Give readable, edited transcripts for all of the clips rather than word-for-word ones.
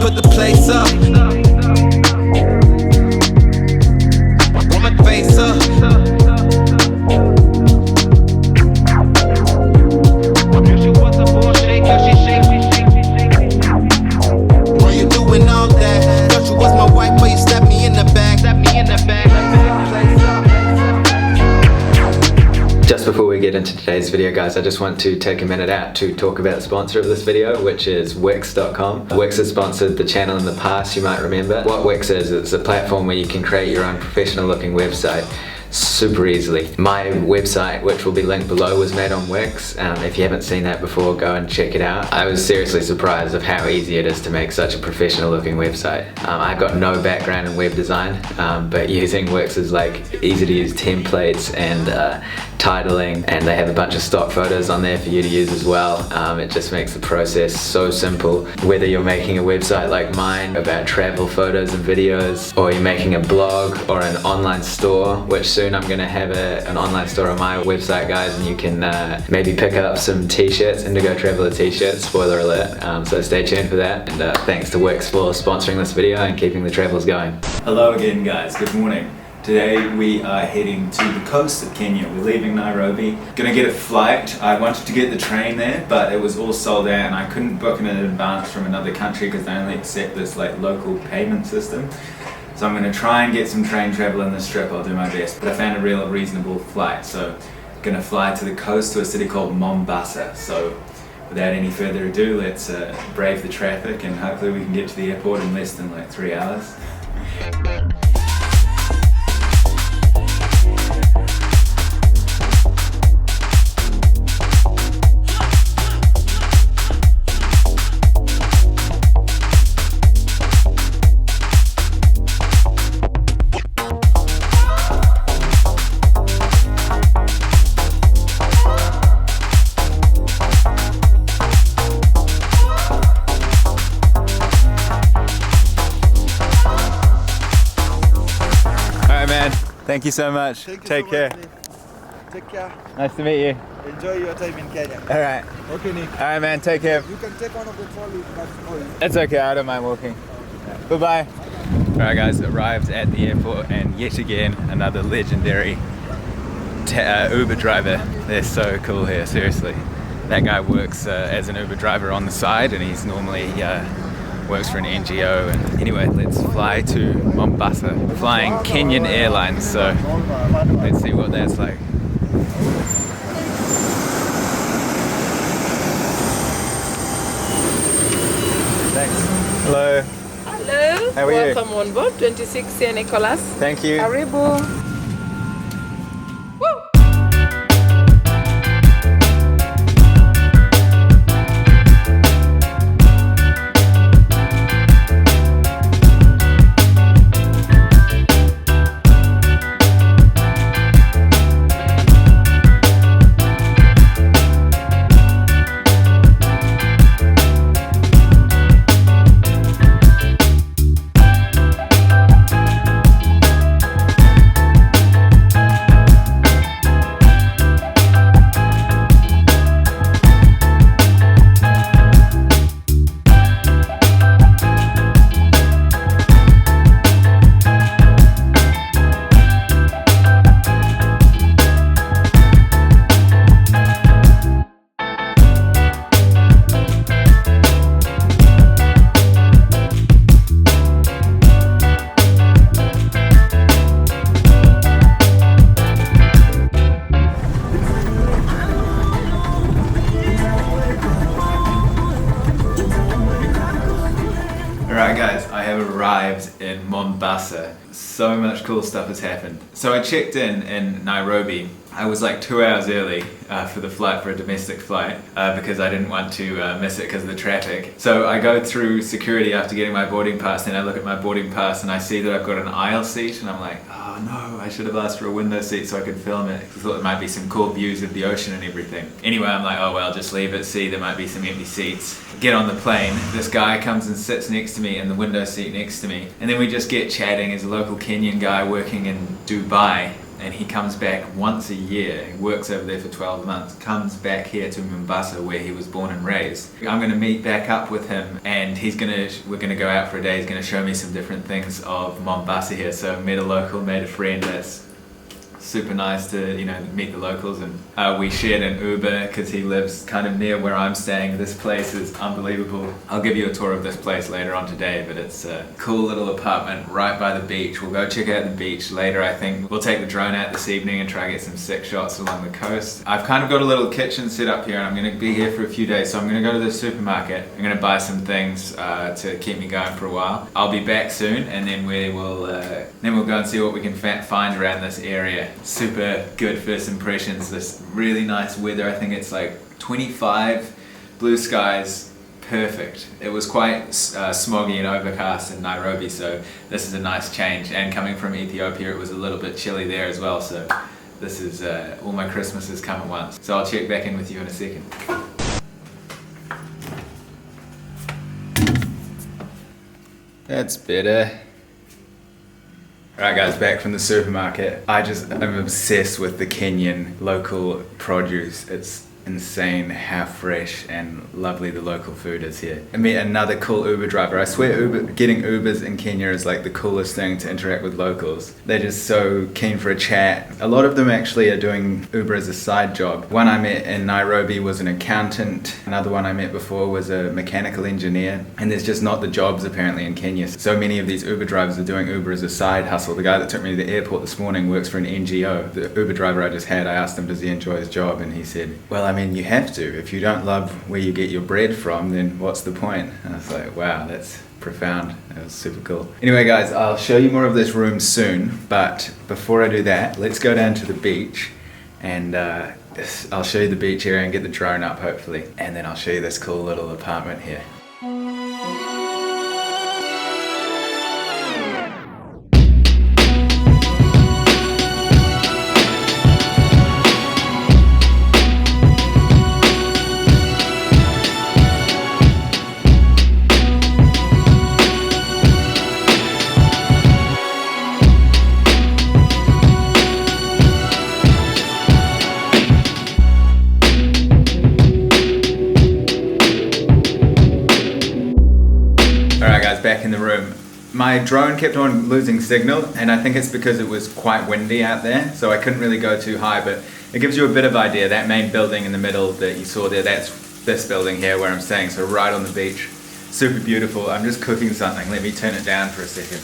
put the place up. Put my face up. She was a bull shaker, she shake. Why you doing all that? Thought you was my wife, but you stabbed me in the back. Just before we get into today's video, guys, I just want to take a minute out to talk about the sponsor of this video, which is Wix.com. Wix has sponsored the channel in the past, you might remember. What Wix is, it's a platform where you can create your own professional looking website super easily. My website, which will be linked below, was made on Wix. If you haven't seen that before, go and check it out. I was seriously surprised of how easy it is to make such a professional looking website. I've got no background in web design, but using Wix is like easy to use templates and titling, and they have a bunch of stock photos on there for you to use as well. It just makes the process so simple. Whether you're making a website like mine about travel photos and videos, or you're making a blog or an online store, which soon I'm going to have an online store on my website, guys, and you can maybe pick up some t-shirts, Indigo Traveler t-shirts, spoiler alert. So stay tuned for that, and thanks to Wix for sponsoring this video and keeping the travels going. Hello again, guys, good morning. Today we are heading to the coast of Kenya. We're leaving Nairobi. Gonna get a flight. I wanted to get the train there, but it was all sold out and I couldn't book in advance from another country because they only accept this like local payment system. So I'm gonna try and get some train travel in this trip. I'll do my best. But I found a real reasonable flight. So gonna fly to the coast to a city called Mombasa. So without any further ado, let's brave the traffic and hopefully we can get to the airport in less than like 3 hours. Thank you so much. Take care. Take care. Nice to meet you. Enjoy your time in Kenya. Alright. Okay, Nick. Alright, man. Take care. You can take one of the trolleys, but It's okay. I don't mind walking. Bye-bye. Alright, guys. Arrived at the airport and yet again another legendary Uber driver. They're so cool here, seriously. That guy works as an Uber driver on the side, and he's normally works for an NGO. And anyway, let's fly to Mombasa. Flying Kenyan Airlines, so let's see what that's like. Thanks. Hello. Hello. How are you? Welcome on board 26 here, Nicholas. Thank you. Karibu. Alright guys, I have arrived in Mombasa. So much cool stuff has happened. So I checked in Nairobi. I was like 2 hours early for the flight, for a domestic flight, because I didn't want to miss it because of the traffic. So I go through security after getting my boarding pass, and I look at my boarding pass and I see that I've got an aisle seat, and I'm like, oh no, I should have asked for a window seat so I could film it. I thought there might be some cool views of the ocean and everything. Anyway, I'm like, oh well, just leave it, see, there might be some empty seats. Get on the plane, this guy comes and sits next to me in the window seat next to me, and then we just get chatting. As a local Kenyan guy working in Dubai. and he comes back once a year. He works over there for 12 months, comes back here to Mombasa where he was born and raised. I'm gonna meet back up with him, and we're gonna go out for a day. He's gonna show me some different things of Mombasa here. So met a local, made a friend. That's super nice to, you know, meet the locals, and we shared an Uber because he lives kind of near where I'm staying. This place is unbelievable. I'll give you a tour of this place later on today, but it's a cool little apartment right by the beach. We'll go check out the beach later. I think we'll take the drone out this evening and try and get some sick shots along the coast. I've kind of got a little kitchen set up here, and I'm going to be here for a few days, so I'm going to go to the supermarket. I'm going to buy some things to keep me going for a while. I'll be back soon, and then we'll go and see what we can find around this area. Super good first impressions. This really nice weather. I think it's like 25, blue skies, perfect. It was quite smoggy and overcast in Nairobi, so this is a nice change. And coming from Ethiopia, it was a little bit chilly there as well, so this is all my Christmases come at once. So I'll check back in with you in a second. That's better. Alright guys, back from the supermarket. I'm obsessed with the Kenyan local produce. It's insane how fresh and lovely the local food is here. I met another cool Uber driver. I swear getting Ubers in Kenya is like the coolest thing to interact with locals. They're just so keen for a chat. A lot of them actually are doing Uber as a side job. One I met in Nairobi was an accountant. Another one I met before was a mechanical engineer. And there's just not the jobs apparently in Kenya. So many of these Uber drivers are doing Uber as a side hustle. The guy that took me to the airport this morning works for an NGO. The Uber driver I just had, I asked him, does he enjoy his job? And he said, well, I mean, you have to. If you don't love where you get your bread from, then what's the point? And I was like, wow, that's profound. That was super cool. Anyway guys, I'll show you more of this room soon, but before I do that, let's go down to the beach, and I'll show you the beach area and get the drone up hopefully, and then I'll show you this cool little apartment here. Back in the room. My drone kept on losing signal, and I think it's because it was quite windy out there, so I couldn't really go too high, but it gives you a bit of idea. That main building in the middle that you saw there, that's this building here where I'm staying, so right on the beach. Super beautiful. I'm just cooking something. Let me turn it down for a second.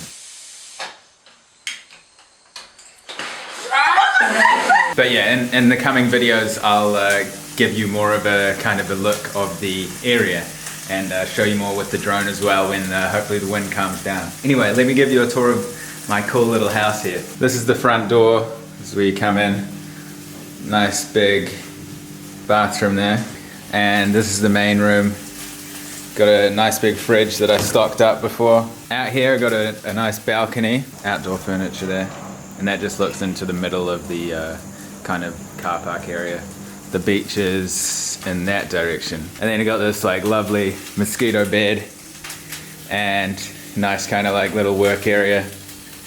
But yeah, in the coming videos I'll give you more of a kind of a look of the area, and show you more with the drone as well when hopefully the wind calms down. Anyway, let me give you a tour of my cool little house here. This is the front door as we come in. Nice big bathroom there. And this is the main room. Got a nice big fridge that I stocked up before. Out here I got a nice balcony, outdoor furniture there. And that just looks into the middle of the kind of car park area. The beach is in that direction. And then you got this like lovely mosquito bed and nice kind of like little work area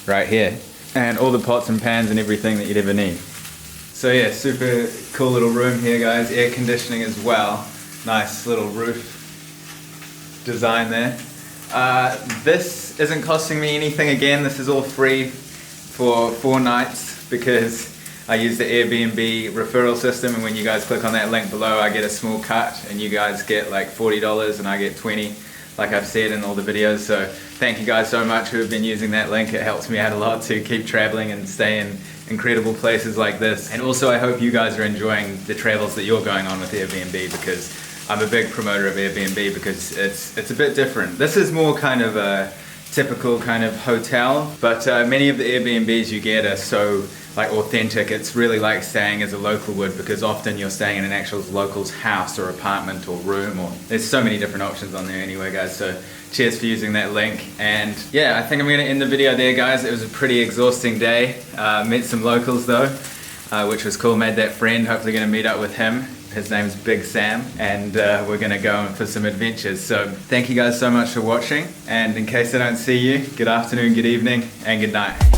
right here. And all the pots and pans and everything that you'd ever need. So yeah, super cool little room here guys. Air conditioning as well. Nice little roof design there. This isn't costing me anything again. This is all free for 4 nights because I use the Airbnb referral system, and when you guys click on that link below I get a small cut and you guys get like $40 and I get 20, like I've said in all the videos. So thank you guys so much who have been using that link. It helps me out a lot to keep traveling and stay in incredible places like this. And also I hope you guys are enjoying the travels that you're going on with Airbnb, because I'm a big promoter of Airbnb because it's a bit different. This is more kind of a typical kind of hotel, but many of the Airbnbs you get are so like authentic. It's really like staying as a local would, because often you're staying in an actual local's house or apartment or room, or there's so many different options on there anyway guys. So cheers for using that link. And yeah, I think I'm gonna end the video there guys. It was a pretty exhausting day. Met some locals though, which was cool. Made that friend, hopefully gonna meet up with him. His name's Big Sam, and we're gonna go for some adventures. So thank you guys so much for watching, and in case I don't see you, good afternoon, good evening, and good night.